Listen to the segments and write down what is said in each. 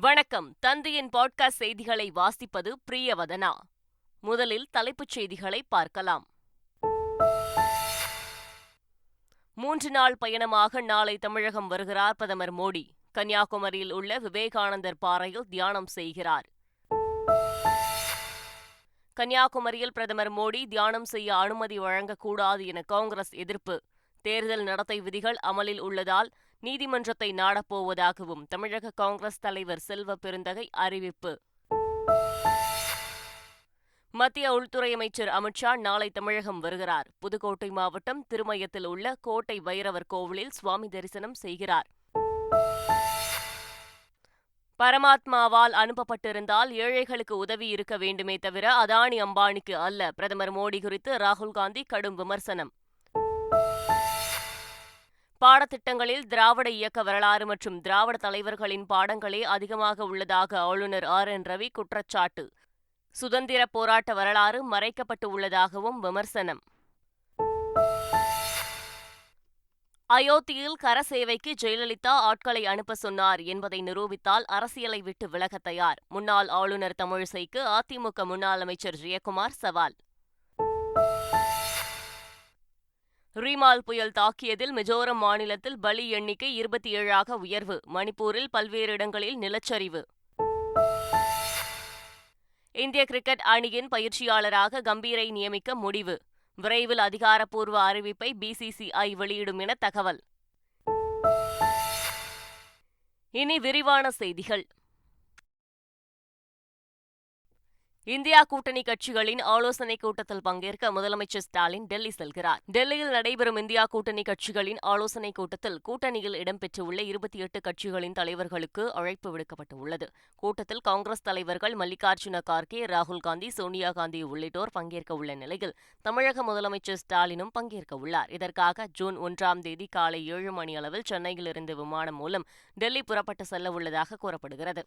வணக்கம். தந்தையின் பாட்காஸ்ட் செய்திகளை வாசிப்பது பிரியவதனா. முதலில் தலைப்புச் செய்திகளை பார்க்கலாம். 3 நாள் பயணமாக நாளை தமிழகம் வருகிறார் பிரதமர் மோடி. கன்னியாகுமரியில் உள்ள விவேகானந்தர் பாறையில் தியானம் செய்கிறார். கன்னியாகுமரியில் பிரதமர் மோடி தியானம் செய்ய அனுமதி வழங்கக்கூடாது என காங்கிரஸ் எதிர்ப்பு. தேர்தல் நடத்தை விதிகள் அமலில் உள்ளதால் நீதிமன்றத்தை நாடப்போவதாகவும் தமிழக காங்கிரஸ் தலைவர் செல்வ பெருந்தகை அறிவிப்பு. மத்திய உள்துறை அமைச்சர் அமித்ஷா நாளை தமிழகம் வருகிறார். புதுக்கோட்டை மாவட்டம் திருமயத்தில் உள்ள கோட்டை பைரவர் கோவிலில் சுவாமி தரிசனம் செய்கிறார். பரமாத்மாவால் அனுப்பப்பட்டிருந்தால் ஏழைகளுக்கு உதவி இருக்க வேண்டுமே தவிர அதானி அம்பானிக்கு அல்ல. பிரதமர் மோடி குறித்து ராகுல் காந்தி கடும் விமர்சனம். பாடத்திட்டங்களில் திராவிட இயக்க வரலாறு மற்றும் திராவிட தலைவர்களின் பாடங்களே அதிகமாக உள்ளதாக ஆளுநர் RN ரவி குற்றச்சாட்டு. சுதந்திர போராட்ட வரலாறு மறைக்கப்பட்டு உள்ளதாகவும் விமர்சனம். அயோத்தியில் கரசேவைக்கு ஜெயலலிதா ஆட்களை அனுப்ப சொன்னார் என்பதை நிரூபித்தால் அரசியலை விட்டு விலக தயார். முன்னாள் ஆளுநர் தமிழிசைக்கு அதிமுக முன்னாள் அமைச்சர் ஜெயக்குமார் சவால். ரீமால் புயல் தாக்கியதில் மிஜோரம் மாநிலத்தில் பலி எண்ணிக்கை 27ஆக உயர்வு. மணிப்பூரில் பல்வேறு இடங்களில் நிலச்சரிவு. இந்திய கிரிக்கெட் அணியின் பயிற்சியாளராக கம்பீரை நியமிக்க முடிவு. விரைவில் அதிகாரப்பூர்வ அறிவிப்பை BCCI வெளியிடும் என தகவல். இனி விரிவான செய்திகள். இந்தியா கூட்டணி கட்சிகளின் ஆலோசனைக் கூட்டத்தில் பங்கேற்க முதலமைச்சர் ஸ்டாலின் டெல்லி செல்கிறார். டெல்லியில் நடைபெறும் இந்தியா கூட்டணி கட்சிகளின் ஆலோசனைக் கூட்டத்தில் கூட்டணியில் இடம்பெற்றுள்ள 28 கட்சிகளின் தலைவர்களுக்கு அழைப்பு விடுக்கப்பட்டுள்ளது. கூட்டத்தில் காங்கிரஸ் தலைவர்கள் மல்லிகார்ஜுன கார்கே, ராகுல் காந்தி, சோனியா காந்தி உள்ளிட்டோர் பங்கேற்க உள்ள நிலையில் தமிழக முதலமைச்சர் ஸ்டாலினும் பங்கேற்க உள்ளார். இதற்காக ஜூன் 1ஆம் தேதி காலை 7 மணியளவில் சென்னையிலிருந்து விமானம் மூலம் டெல்லி புறப்பட்டு செல்ல உள்ளதாக கூறப்படுகிறது.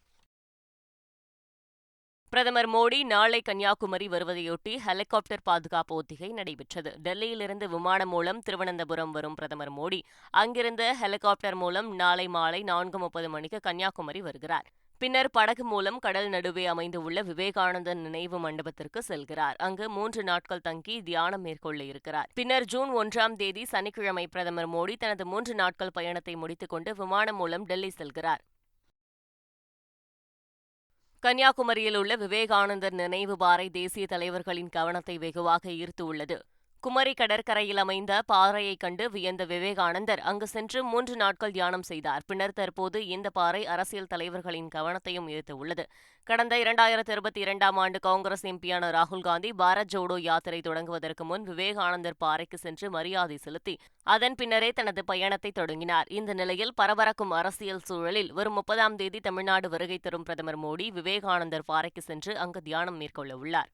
பிரதமர் மோடி நாளை கன்னியாகுமரி வருவதையொட்டி ஹெலிகாப்டர் பாதுகாப்பு ஒத்திகை நடைபெற்றது. டெல்லியிலிருந்து விமானம் மூலம் திருவனந்தபுரம் வரும் பிரதமர் மோடி அங்கிருந்து ஹெலிகாப்டர் மூலம் நாளை மாலை 4:30 மணிக்கு கன்னியாகுமரி வருகிறார். பின்னர் படகு மூலம் கடல் நடுவே அமைந்துள்ள விவேகானந்தர் நினைவு மண்டபத்திற்கு செல்கிறார். அங்கு 3 நாட்கள் தங்கி தியானம் மேற்கொள்ள இருக்கிறார். பின்னர் ஜூன் 1ஆம் தேதி சனிக்கிழமை பிரதமர் மோடி தனது 3 நாட்கள் பயணத்தை முடித்துக் கொண்டு விமானம் மூலம் டெல்லி செல்கிறார். கன்னியாகுமரியில் உள்ள விவேகானந்தர் நினைவு பாறை தேசிய தலைவர்களின் கவனத்தை வெகுவாக ஈர்த்துள்ளது. குமரி கடற்கரையில் அமைந்த பாறையை கண்டு வியந்த விவேகானந்தர் அங்கு சென்று 3 நாட்கள் தியானம் செய்தார். பின்னர் தற்போது இந்த பாறை அரசியல் தலைவர்களின் கவனத்தையும் ஈர்த்துள்ளது. கடந்த 2022ஆம் ஆண்டு காங்கிரஸ் எம்பியான ராகுல் காந்தி பாரத் ஜோடோ யாத்திரை தொடங்குவதற்கு முன் விவேகானந்தர் பாறைக்கு சென்று மரியாதை செலுத்தி அதன் பின்னரே தனது பயணத்தை தொடங்கினார். இந்த நிலையில் பரபரக்கும் அரசியல் சூழலில் வரும் 30ஆம் தேதி தமிழ்நாடு வருகை தரும் பிரதமர் மோடி விவேகானந்தர் பாறைக்கு சென்று அங்கு தியானம் மேற்கொள்ள உள்ளார்.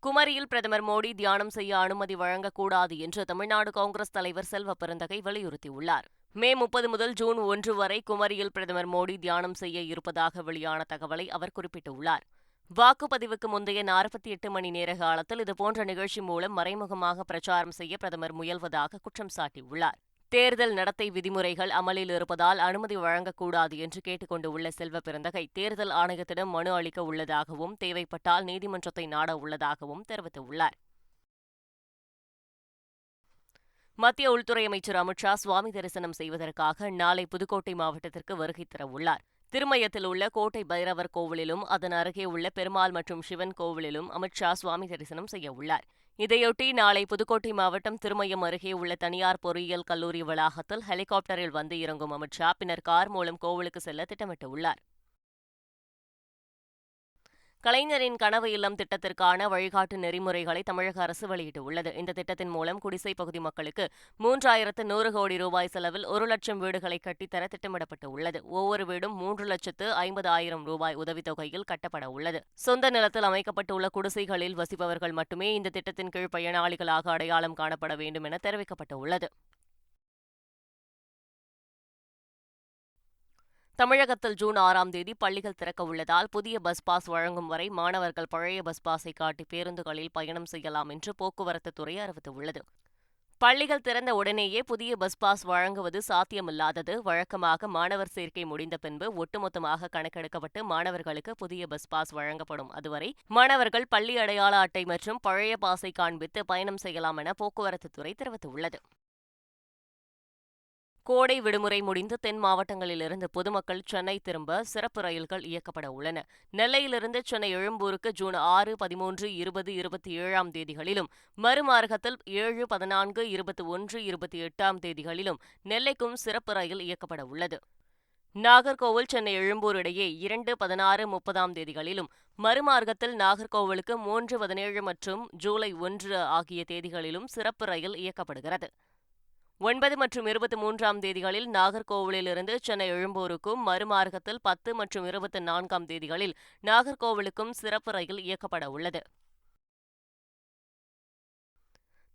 குமரியில் பிரதமர் மோடி தியானம் செய்ய அனுமதி வழங்கக்கூடாது என்று தமிழ்நாடு காங்கிரஸ் தலைவர் செல்வ பெருந்தகை வலியுறுத்தியுள்ளார். மே 30 முதல் ஜூன் 1 வரை குமரியில் பிரதமர் மோடி தியானம் செய்ய இருப்பதாக வெளியான தகவலை அவர் குறிப்பிட்டுள்ளார். வாக்குப்பதிவுக்கு முந்தைய 48 மணி நேர காலத்தில் இதுபோன்ற நிகழ்ச்சி மூலம் மறைமுகமாக பிரச்சாரம் செய்ய பிரதமர் முயல்வதாக குற்றம் சாட்டியுள்ளார். தேர்தல் நடத்தை விதிமுறைகள் அமலில் இருப்பதால் அனுமதி வழங்கக்கூடாது என்று கேட்டுக் கொண்டுள்ள செல்வ பெருந்தகை தேர்தல் ஆணையத்திடம் மனு அளிக்க உள்ளதாகவும் தேவைப்பட்டால் நீதிமன்றத்தை நாட உள்ளதாகவும் தெரிவித்துள்ளார். மத்திய உள்துறை அமைச்சர் அமித்ஷா சுவாமி தரிசனம் செய்வதற்காக நாளை புதுக்கோட்டை மாவட்டத்திற்கு வருகை தரவுள்ளார். திருமயத்தில் உள்ள கோட்டை பைரவர் கோவிலிலும் அதன் அருகே உள்ள பெருமாள் மற்றும் சிவன் கோவிலிலும் அமித்ஷா சுவாமி தரிசனம் செய்ய உள்ளார். இதையொட்டி நாளை புதுக்கோட்டை மாவட்டம் திருமயம் அருகே உள்ள தனியார் பொறியியல் கல்லூரி வளாகத்தில் ஹெலிகாப்டரில் வந்து இறங்கும் அமித்ஷா பின்னர் கார் மூலம் கோவிலுக்கு செல்ல திட்டமிட்டுள்ளார். கலைஞரின் கனவு இல்லம் திட்டத்திற்கான வழிகாட்டு நெறிமுறைகளை தமிழக அரசு வெளியிட்டுள்ளது. இந்த திட்டத்தின் மூலம் குடிசை பகுதி மக்களுக்கு 3100 கோடி ரூபாய் செலவில் 1 லட்சம் வீடுகளை கட்டித்தர திட்டமிடப்பட்டு உள்ளது. ஒவ்வொரு வீடும் 3,50,000 ரூபாய் உதவித்தொகையில் கட்டப்பட உள்ளது. சொந்த நிலத்தில் அமைக்கப்பட்டுள்ள குடிசைகளில் வசிப்பவர்கள் மட்டுமே இந்த திட்டத்தின் கீழ் பயனாளிகளாக அடையாளம் காணப்பட வேண்டும் என தெரிவிக்கப்பட்டுள்ளது. தமிழகத்தில் ஜூன் 6ஆம் தேதி பள்ளிகள் திறக்க உள்ளதால் புதிய பஸ் பாஸ் வழங்கும் வரை மாணவர்கள் பழைய பஸ் பாஸை காட்டி பேருந்துகளில் பயணம் செய்யலாம் என்று போக்குவரத்து துறை அறிவித்துள்ளது. பள்ளிகள் திறந்த உடனேயே புதிய பஸ் பாஸ் வழங்குவது சாத்தியமில்லாதது. வழக்கமாக மாணவர் சேர்க்கை முடிந்த பின்பு ஒட்டுமொத்தமாக கணக்கெடுக்கப்பட்டு மாணவர்களுக்கு புதிய பஸ் பாஸ் வழங்கப்படும். அதுவரை மாணவர்கள் பள்ளி அடையாள அட்டை மற்றும் பழைய பாஸை காண்பித்து பயணம் செய்யலாம் என போக்குவரத்து துறை தெரிவித்துள்ளது. கோடை விடுமுறை முடிந்து தென் மாவட்டங்களிலிருந்து பொதுமக்கள் சென்னை திரும்ப சிறப்பு ரயில்கள் இயக்கப்பட உள்ளன. நெல்லையிலிருந்து சென்னை எழும்பூருக்கு ஜூன் 6, 13, 20, 27ஆம் தேதிகளிலும், மறுமார்க்கத்தில் 7, 14, 21, 28ஆம் தேதிகளிலும் நெல்லைக்கும் சிறப்பு ரயில் இயக்கப்பட உள்ளது. நாகர்கோவில் சென்னை எழும்பூர் இடையே 2, 16, 30ஆம் தேதிகளிலும், மறுமார்க்கத்தில் நாகர்கோவிலுக்கு 3, 17 மற்றும் ஜூலை 1 ஆகிய தேதிகளிலும் சிறப்பு ரயில் இயக்கப்படுகிறது. 9 மற்றும் 23ஆம் தேதிகளில் நாகர்கோவிலிருந்து சென்னை எழும்பூருக்கும், மறுமார்க்கத்தில் 10 மற்றும் 24ஆம் தேதிகளில் நாகர்கோவிலுக்கும் சிறப்பு ரயில் இயக்கப்பட உள்ளது.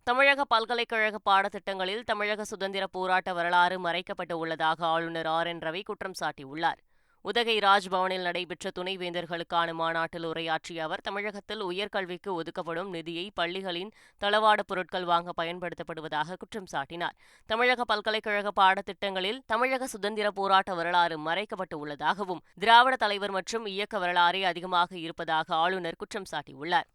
தமிழக பல்கலைக்கழக பாடத்திட்டங்களில் தமிழக சுதந்திர போராட்ட வரலாறு மறைக்கப்பட்டு உள்ளதாக ஆளுநர் ஆர்.என். ரவி குற்றம் சாட்டியுள்ளார். உதகை ராஜ்பவனில் நடைபெற்ற துணைவேந்தர்களுக்கான மாநாட்டில் உரையாற்றிய அவர், தமிழகத்தில் உயர்கல்விக்கு ஒதுக்கப்படும் நிதியை பள்ளிகளின் தளவாட பொருட்கள் வாங்க பயன்படுத்தப்படுவதாக குற்றம் சாட்டினார். தமிழக பல்கலைக்கழக பாடத்திட்டங்களில் தமிழக சுதந்திர போராட்ட வரலாறு மறைக்கப்பட்டு உள்ளதாகவும், திராவிட தலைவர் மற்றும் இயக்க வரலாறே அதிகமாக இருப்பதாக ஆளுநர் குற்றம் சாட்டியுள்ளார்.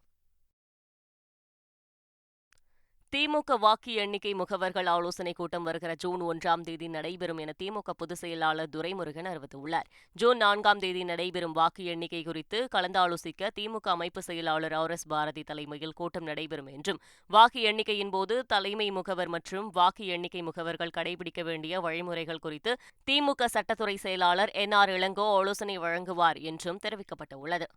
திமுக வாக்கு எண்ணிக்கை முகவர்கள் ஆலோசனைக் கூட்டம் வருகிற ஜூன் 1ஆம் தேதி நடைபெறும் என திமுக பொதுச் செயலாளர் துரைமுருகன் அறிவித்துள்ளார். ஜூன் 4ஆம் தேதி நடைபெறும் வாக்கு எண்ணிக்கை குறித்து கலந்தாலோசிக்க திமுக அமைப்பு செயலாளர் ஆர்.எஸ். பாரதி தலைமையில் கூட்டம் நடைபெறும் என்றும், வாக்கு எண்ணிக்கையின் போது தலைமை முகவர் மற்றும் வாக்கு எண்ணிக்கை முகவர்கள் கடைபிடிக்க வேண்டிய வழிமுறைகள் குறித்து திமுக சட்டத்துறை செயலாளர் என்.ஆர். இளங்கோ ஆலோசனை வழங்குவார் என்றும் தெரிவிக்கப்பட்டுள்ளது.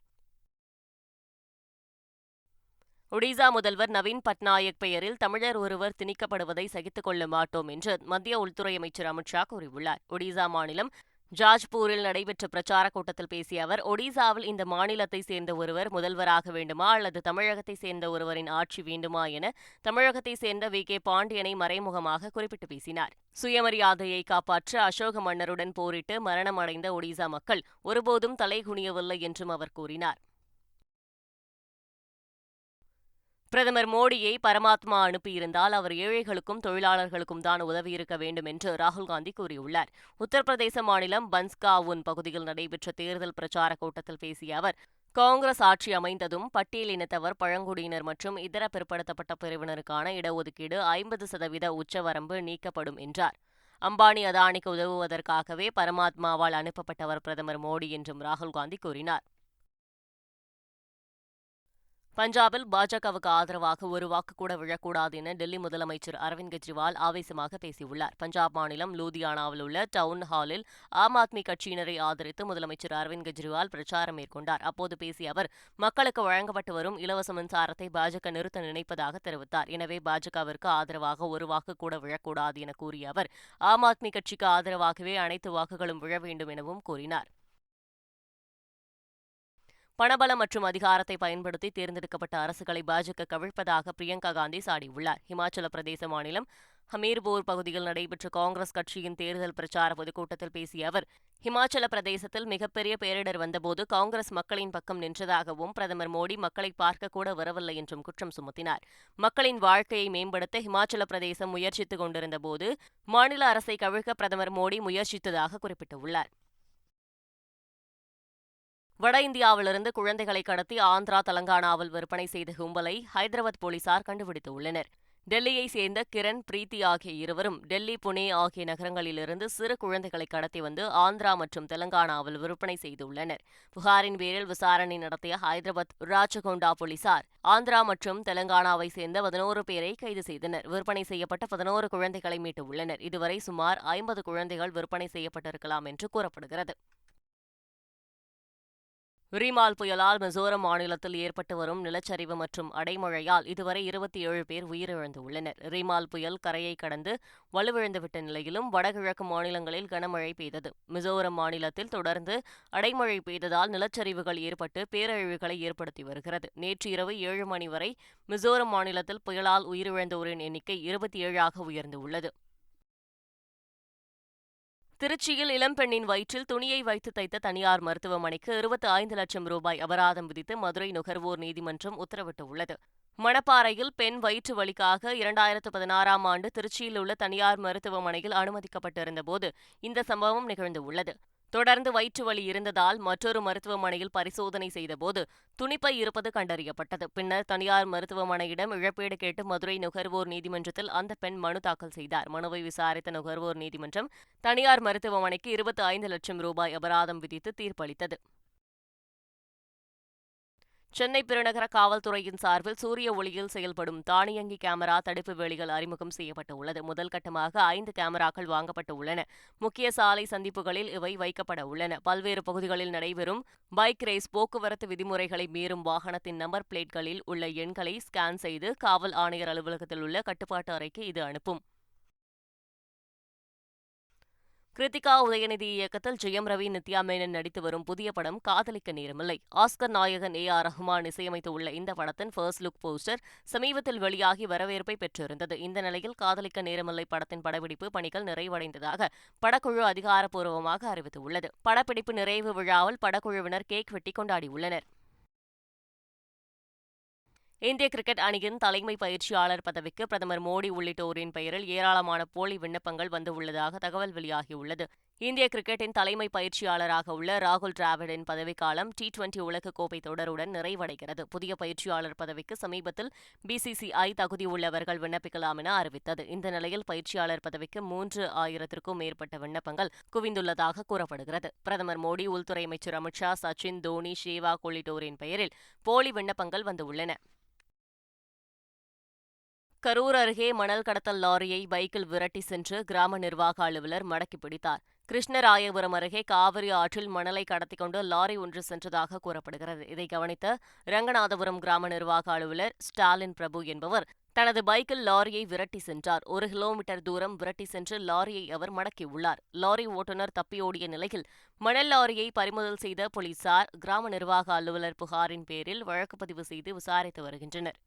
ஒடிசா முதல்வர் நவீன் பட்நாயக் பெயரில் தமிழர் ஒருவர் திணிக்கப்படுவதை சகித்துக் கொள்ள மாட்டோம் என்று மத்திய உள்துறை அமைச்சர் அமித் ஷா கூறியுள்ளார். ஒடிசா மாநிலம் ஜாஜ்பூரில் நடைபெற்ற பிரச்சாரக் கூட்டத்தில் பேசிய அவர், ஒடிசாவில் இந்த மாநிலத்தைச் சேர்ந்த ஒருவர் முதல்வராக வேண்டுமா அல்லது தமிழகத்தைச் சேர்ந்த ஒருவரின் ஆட்சி வேண்டுமா என தமிழகத்தைச் சேர்ந்த வி.கே. பாண்டியனை மறைமுகமாக குறிப்பிட்டு பேசினார். சுயமரியாதையை காப்பாற்ற அசோக மன்னருடன் போரிட்டு மரணமடைந்த ஒடிசா மக்கள் ஒருபோதும் தலைகுனியவில்லை என்றும் அவர் கூறினார். பிரதமர் மோடியை பரமாத்மா அனுப்பியிருந்தால் அவர் ஏழைகளுக்கும் தொழிலாளர்களுக்கும் தான் உதவியிருக்க வேண்டும் என்று ராகுல்காந்தி கூறியுள்ளார். உத்தரப்பிரதேச மாநிலம் பன்ஸ்காவுன் பகுதியில் நடைபெற்ற தேர்தல் பிரச்சாரக் கூட்டத்தில் பேசிய அவர், காங்கிரஸ் ஆட்சி அமைந்ததும் பட்டியலினத்தவர், பழங்குடியினர் மற்றும் இதர பிற்படுத்தப்பட்ட பிரிவினருக்கான இடஒதுக்கீடு 50% உச்சவரம்பு நீக்கப்படும் என்றார். அம்பானி அதானிக்கு உதவுவதற்காகவே பரமாத்மாவால் அனுப்பப்பட்டவர் பிரதமர் மோடி என்றும் ராகுல்காந்தி கூறினார். பஞ்சாபில் பாஜகவுக்கு ஆதரவாக ஒரு வாக்கு கூட விழக்கூடாது என டெல்லி முதலமைச்சர் அரவிந்த் கெஜ்ரிவால் ஆவேசமாக பேசியுள்ளார். பஞ்சாப் மாநிலம் லூதியானாவில் உள்ள டவுன் ஹாலில் ஆம் ஆத்மி கட்சியினரை ஆதரித்து முதலமைச்சர் அரவிந்த் கெஜ்ரிவால் பிரச்சாரம் மேற்கொண்டார். அப்போது பேசிய அவர், மக்களுக்கு வழங்கப்பட்டு வரும் இலவச மின்சாரத்தை பாஜக நிறுத்த நினைப்பதாக தெரிவித்தார். எனவே பாஜகவிற்கு ஆதரவாக ஒரு வாக்கு கூட விழக்கூடாது என கூறிய அவர், ஆம் ஆத்மி கட்சிக்கு ஆதரவாகவே அனைத்து வாக்குகளும் விழ வேண்டும் எனவும் கூறினார். பணபலம் மற்றும் அதிகாரத்தை பயன்படுத்தி தேர்ந்தெடுக்கப்பட்ட அரசுகளை பாஜக கவிழ்ப்பதாக பிரியங்கா காந்தி சாடியுள்ளார். இமாச்சல பிரதேச மாநிலம் ஹமீர்பூர் பகுதியில் நடைபெற்ற காங்கிரஸ் கட்சியின் தேர்தல் பிரச்சார பொதுக்கூட்டத்தில் பேசிய அவர், ஹிமாச்சல பிரதேசத்தில் மிகப்பெரிய பேரிடர் வந்தபோது காங்கிரஸ் மக்களின் பக்கம் நின்றதாகவும், பிரதமர் மோடி மக்களை பார்க்க கூட வரவில்லை என்றும் குற்றம் சுமத்தினார். மக்களின் வாழ்க்கையை மேம்படுத்த ஹிமாச்சல பிரதேசம் முயற்சித்துக் கொண்டிருந்தபோது மாநில அரசை கவிழ்க்க பிரதமர் மோடி முயற்சித்ததாக குறிப்பிட்டுள்ளார். வட இந்தியாவிலிருந்து குழந்தைகளை கடத்தி ஆந்திரா, தெலங்கானாவில் விற்பனை செய்த கும்பலை ஹைதராபாத் போலீசார் கண்டுபிடித்துள்ளனர். டெல்லியை சேர்ந்த கிரண், பிரீத்தி ஆகிய இருவரும் டெல்லி, புனே ஆகிய நகரங்களிலிருந்து சிறு குழந்தைகளை கடத்தி வந்து ஆந்திரா மற்றும் தெலங்கானாவில் விற்பனை செய்துள்ளனர். புகாரின் பேரில் விசாரணை நடத்திய ஹைதராபாத் ராச்சகொண்டா போலீசார் ஆந்திரா மற்றும் தெலங்கானாவை சேர்ந்த 11 பேரை கைது செய்தனர். விற்பனை செய்யப்பட்ட 11 குழந்தைகளை மீட்டுள்ளனர். இதுவரை சுமார் 50 குழந்தைகள் விற்பனை செய்யப்பட்டிருக்கலாம் என்று கூறப்படுகிறது. ரீமால் புயலால் மிசோரம் மாநிலத்தில் ஏற்பட்டு வரும் நிலச்சரிவு மற்றும் அடைமழையால் இதுவரை 27 பேர் உயிரிழந்துள்ளனர். ரீமால் புயல் கரையை கடந்து வலுவிழந்துவிட்ட நிலையிலும் வடகிழக்கு மாநிலங்களில் கனமழை பெய்தது. மிசோரம் மாநிலத்தில் தொடர்ந்து அடைமழை பெய்ததால் நிலச்சரிவுகள் ஏற்பட்டு பேரழிவுகளை ஏற்படுத்தி வருகிறது. நேற்று இரவு 7 மணி வரை மிசோரம் மாநிலத்தில் புயலால் உயிரிழந்தோரின் எண்ணிக்கை 27ஆக உயர்ந்துள்ளது. திருச்சியில் இளம்பெண்ணின் வயிற்றில் துணியை வைத்து தைத்த தனியார் மருத்துவமனைக்கு 25 லட்சம் ரூபாய் அபராதம் விதித்து மதுரை நுகர்வோர் நீதிமன்றம் உத்தரவிட்டுள்ளது. மணப்பாறையில் பெண் வயிற்று வலிக்காக 2016ஆம் ஆண்டு திருச்சியில் உள்ள தனியார் மருத்துவமனையில் அனுமதிக்கப்பட்டிருந்தபோது இந்த சம்பவம் நிகழ்ந்துள்ளது. தொடர்ந்து வயிற்று வலி இருந்ததால் மற்றொரு மருத்துவமனையில் பரிசோதனை செய்தபோது துணிப்பை இருப்பது கண்டறியப்பட்டது. பின்னர் தனியார் மருத்துவமனையிடம் இழப்பீடு கேட்டு மதுரை நுகர்வோர் நீதிமன்றத்தில் அந்த பெண் மனு தாக்கல் செய்தார். மனுவை விசாரித்த நுகர்வோர் நீதிமன்றம் தனியார் மருத்துவமனைக்கு 25 லட்சம் ரூபாய் அபராதம் விதித்து தீர்ப்பளித்தது. சென்னை பெருநகர காவல்துறையின் சார்பில் சூரிய ஒளியில் செயல்படும் தானியங்கி கேமரா தடுப்பு வேலிகள் அறிமுகம் செய்யப்பட்டுள்ளது. முதல் கட்டமாக 5 கேமராக்கள் வாங்கப்பட்டு உள்ளன. முக்கிய சாலை சந்திப்புகளில் இவை வைக்கப்பட உள்ளன. பல்வேறு பகுதிகளில் நடைபெறும் பைக் ரேஸ், போக்குவரத்து விதிமுறைகளை மீறும் வாகனத்தின் நம்பர் பிளேட்களில் உள்ள எண்களை ஸ்கேன் செய்து காவல் ஆணையர் அலுவலகத்தில் உள்ள கட்டுப்பாட்டு அறைக்கு இது அனுப்பும். கிருத்திகா உதயநிதி இயக்கத்தில் ஜெயம் ரவி, நித்யா மேனன் நடித்து வரும் புதிய படம் காதலிக்க நேரமில்லை. ஆஸ்கர் நாயகன் AR ரஹ்மான் இசையமைத்துள்ள இந்த படத்தின் ஃபர்ஸ்ட் லுக் போஸ்டர் சமீபத்தில் வெளியாகி வரவேற்பை பெற்றிருந்தது. இந்த நிலையில் காதலிக்க நேரமில்லை படத்தின் படப்பிடிப்பு பணிகள் நிறைவடைந்ததாக படக்குழு அதிகாரப்பூர்வமாக அறிவித்துள்ளது. படப்பிடிப்பு நிறைவு விழாவில் படக்குழுவினர் கேக் வெட்டி கொண்டாடியுள்ளனர். இந்திய கிரிக்கெட் அணியின் தலைமை பயிற்சியாளர் பதவிக்கு பிரதமர் மோடி உள்ளிட்டோரின் பெயரில் ஏராளமான போலி விண்ணப்பங்கள் வந்துள்ளதாக தகவல் வெளியாகியுள்ளது. இந்திய கிரிக்கெட்டின் தலைமை பயிற்சியாளராக உள்ள ராகுல் டிராவிடின் பதவிக்காலம் T20 உலகக்கோப்பை தொடருடன் நிறைவடைகிறது. புதிய பயிற்சியாளர் பதவிக்கு சமீபத்தில் BCCI தகுதி உள்ளவர்கள் விண்ணப்பிக்கலாம் என அறிவித்தது. இந்த நிலையில் பயிற்சியாளர் பதவிக்கு 3000க்கும் மேற்பட்ட விண்ணப்பங்கள் குவிந்துள்ளதாக கூறப்படுகிறது. பிரதமர் மோடி, உள்துறை அமைச்சர் அமித்ஷா, சச்சின், தோனி, சேவாக் உள்ளிட்டோரின் பெயரில் போலி விண்ணப்பங்கள் வந்துள்ளன. கரூர் அருகே மணல் கடத்தல் லாரியை பைக்கில் விரட்டி சென்று கிராம நிர்வாக அலுவலர் மடக்கி பிடித்தார். கிருஷ்ணராயபுரம் அருகே காவிரி ஆற்றில் மணலை கடத்திக் கொண்டு லாரி ஒன்று சென்றதாக கூறப்படுகிறது. இதை கவனித்த ரங்கநாதபுரம் கிராம நிர்வாக அலுவலர் ஸ்டாலின் பிரபு என்பவர் தனது பைக்கில் லாரியை விரட்டி சென்றார். 1 கிலோமீட்டர் தூரம் விரட்டி சென்று லாரியை அவர் மடக்கியுள்ளார். லாரி ஓட்டுநர் தப்பியோடிய நிலையில் மணல் லாரியை பறிமுதல் செய்த போலீசார் கிராம நிர்வாக அலுவலர் புகாரின் பேரில் வழக்கு பதிவு செய்து விசாரித்து வருகின்றனர்.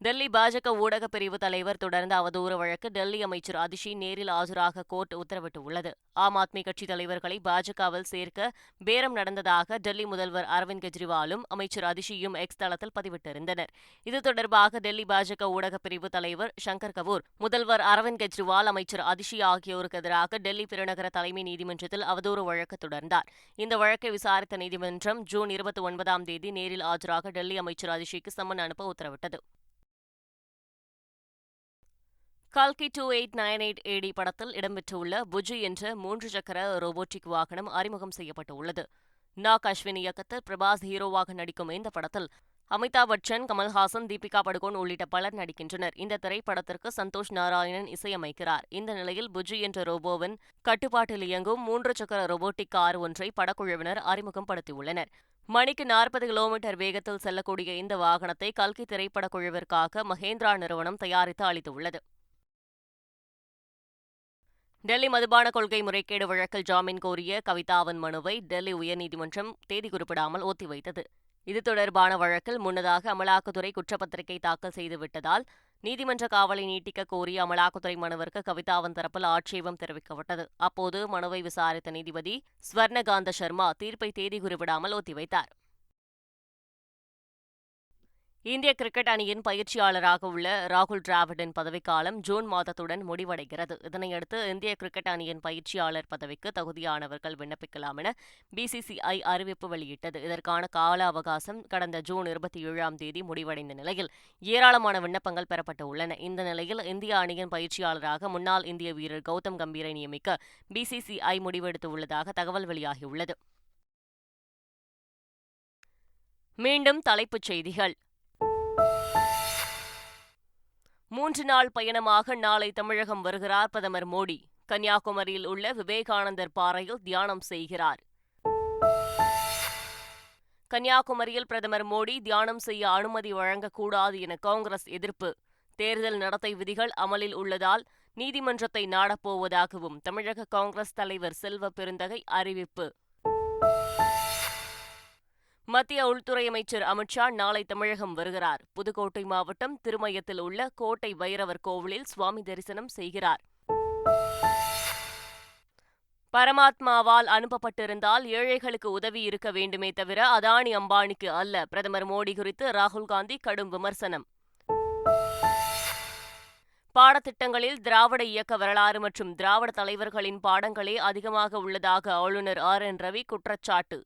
டெல்லி பாஜக ஊடகப் பிரிவு தலைவர் தொடர்ந்த அவதூறு வழக்கு டெல்லி அமைச்சர் அதிஷி நேரில் ஆஜராக கோர்ட் உத்தரவிட்டுள்ளது. ஆம் ஆத்மி கட்சி தலைவர்களை பாஜகவில் சேர்க்க பேரம் நடந்ததாக டெல்லி முதல்வர் அரவிந்த் கெஜ்ரிவாலும் அமைச்சர் அதிஷியும் எக்ஸ் தளத்தில் பதிவிட்டிருந்தனர். இது தொடர்பாக டெல்லி பாஜக ஊடகப் பிரிவு தலைவர் சங்கர் கபூர், முதல்வர் அரவிந்த் கெஜ்ரிவால், அமைச்சர் அதிஷி ஆகியோருக்கு எதிராக டெல்லி பெருநகர தலைமை நீதிமன்றத்தில் அவதூறு வழக்கு தொடர்ந்தார். இந்த வழக்கை விசாரித்த நீதிமன்றம் ஜூன் 29ஆம் தேதி நேரில் ஆஜராக டெல்லி அமைச்சர் அதிஷிக்கு சம்மன் அனுப்ப உத்தரவிட்டது. கல்கி 2898 AD படத்தில் இடம்பெற்றுள்ள புஜி என்ற 3 சக்கர ரோபோட்டிக் வாகனம் அறிமுகம் செய்யப்பட்டுள்ளது. நாக் அஸ்வின் இயக்கத்தில் பிரபாஸ் ஹீரோவாக நடிக்கும் இந்த படத்தில் அமிதாப் பச்சன், கமல்ஹாசன், தீபிகா படுகோன் உள்ளிட்ட பலர் நடிக்கின்றனர். இந்த திரைப்படத்திற்கு சந்தோஷ் நாராயணன் இசையமைக்கிறார். இந்த நிலையில் புஜி என்ற ரோபோவின் கட்டுப்பாட்டில் இயங்கும் 3 சக்கர ரோபோட்டிக் கார் ஒன்றை படக்குழுவினர் அறிமுகப்படுத்தியுள்ளனர். மணிக்கு 40 கிலோமீட்டர் வேகத்தில் செல்லக்கூடிய இந்த வாகனத்தை கல்கி திரைப்படக் குழுவிற்காக மகேந்திரா நிறுவனம் தயாரித்து அளித்துள்ளது. டெல்லி மதுபான கொள்கை முறைகேடு வழக்கில் ஜாமீன் கோரிய கவிதாவின் மனுவை டெல்லி உயர்நீதிமன்றம் தேதி குறிப்பிடாமல் ஒத்திவைத்தது. இது தொடர்பான வழக்கில் முன்னதாக அமலாக்கத்துறை குற்றப்பத்திரிகை தாக்கல் செய்துவிட்டதால் நீதிமன்ற காவலை நீட்டிக்க கோரிய அமலாக்கத்துறை மனுவிற்கு கவிதாவின் தரப்பில் ஆட்சேபம் தெரிவிக்கப்பட்டது. அப்போது மனுவை விசாரித்த நீதிபதி ஸ்வர்ணகாந்த சர்மா தீர்ப்பை தேதி குறிப்பிடாமல் ஒத்திவைத்தார். இந்திய கிரிக்கெட் அணியின் பயிற்சியாளராக உள்ள ராகுல் டிராவிடின் பதவிக்காலம் ஜூன் மாதத்துடன் முடிவடைகிறது. இதனையடுத்து இந்திய கிரிக்கெட் அணியின் பயிற்சியாளர் பதவிக்கு தகுதியானவர்கள் விண்ணப்பிக்கலாம் என BCCI அறிவிப்பு வெளியிட்டது. இதற்கான கால அவகாசம் கடந்த ஜூன் 27ஆம் தேதி முடிவடைந்த நிலையில் ஏராளமான விண்ணப்பங்கள் பெறப்பட்டுள்ளன. இந்த நிலையில் இந்திய அணியின் பயிற்சியாளராக முன்னாள் இந்திய வீரர் கௌதம் கம்பீரை நியமிக்க BCCI முடிவெடுத்துள்ளதாக தகவல் வெளியாகியுள்ளது. மீண்டும் தலைப்புச் செய்திகள். 3 நாள் பயணமாக நாளை தமிழகம் வருகிறார் பிரதமர் மோடி. கன்னியாகுமரியில் உள்ள விவேகானந்தர் பாறையில் தியானம் செய்கிறார். கன்னியாகுமரியில் பிரதமர் மோடி தியானம் செய்ய அனுமதி வழங்கக்கூடாது என காங்கிரஸ் எதிர்ப்பு. தேர்தல் நடத்தை விதிகள் அமலில் உள்ளதால் நீதிமன்றத்தை நாடப்போவதாகவும் தமிழக காங்கிரஸ் தலைவர் செல்வ பெருந்தகை அறிவிப்பு. மத்திய உள்துறை அமைச்சர் அமித்ஷா நாளை தமிழகம் வருகிறார். புதுக்கோட்டை மாவட்டம் திருமயத்தில் உள்ள கோட்டை பைரவர் கோவிலில் சுவாமி தரிசனம் செய்கிறார். பரமாத்மாவால் அனுப்பப்பட்டிருந்தால் ஏழைகளுக்கு உதவி இருக்க வேண்டுமே தவிர அதானி அம்பானிக்கு அல்ல. பிரதமர் மோடி குறித்து ராகுல் காந்தி கடும் விமர்சனம். பாடத்திட்டங்களில் திராவிட இயக்க வரலாறு மற்றும் திராவிட தலைவர்களின் பாடங்களே அதிகமாக உள்ளதாக ஆளுநர் RN ரவி குற்றச்சாட்டு.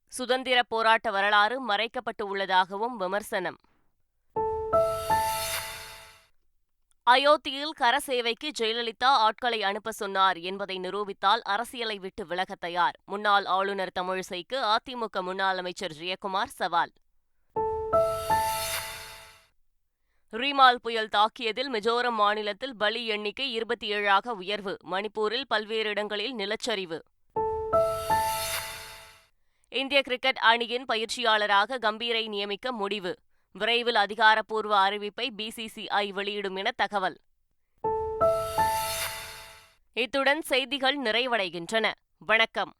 சுதந்திர போராட்ட வரலாறு மறைக்கப்பட்டு உள்ளதாகவும் விமர்சனம். அயோத்தியில் கரசேவைக்கு ஜெயலலிதா ஆட்களை அனுப்ப சொன்னார் என்பதை நிரூபித்தால் அரசியலை விட்டு விலக தயார். முன்னாள் ஆளுநர் தமிழிசைக்கு அதிமுக முன்னாள் அமைச்சர் ஜெயக்குமார் சவால். ரீமால் புயல் தாக்கியதில் மிஜோரம் மாநிலத்தில் பலி எண்ணிக்கை 27ஆக உயர்வு. மணிப்பூரில் பல்வேறு இடங்களில் நிலச்சரிவு. இந்திய கிரிக்கெட் அணியின் பயிற்சியாளராக கம்பீரை நியமிக்க முடிவு. விரைவில் அதிகாரப்பூர்வ அறிவிப்பை BCCI வெளியிடும் என தகவல். இத்துடன் செய்திகள் நிறைவடைகின்றன. வணக்கம்.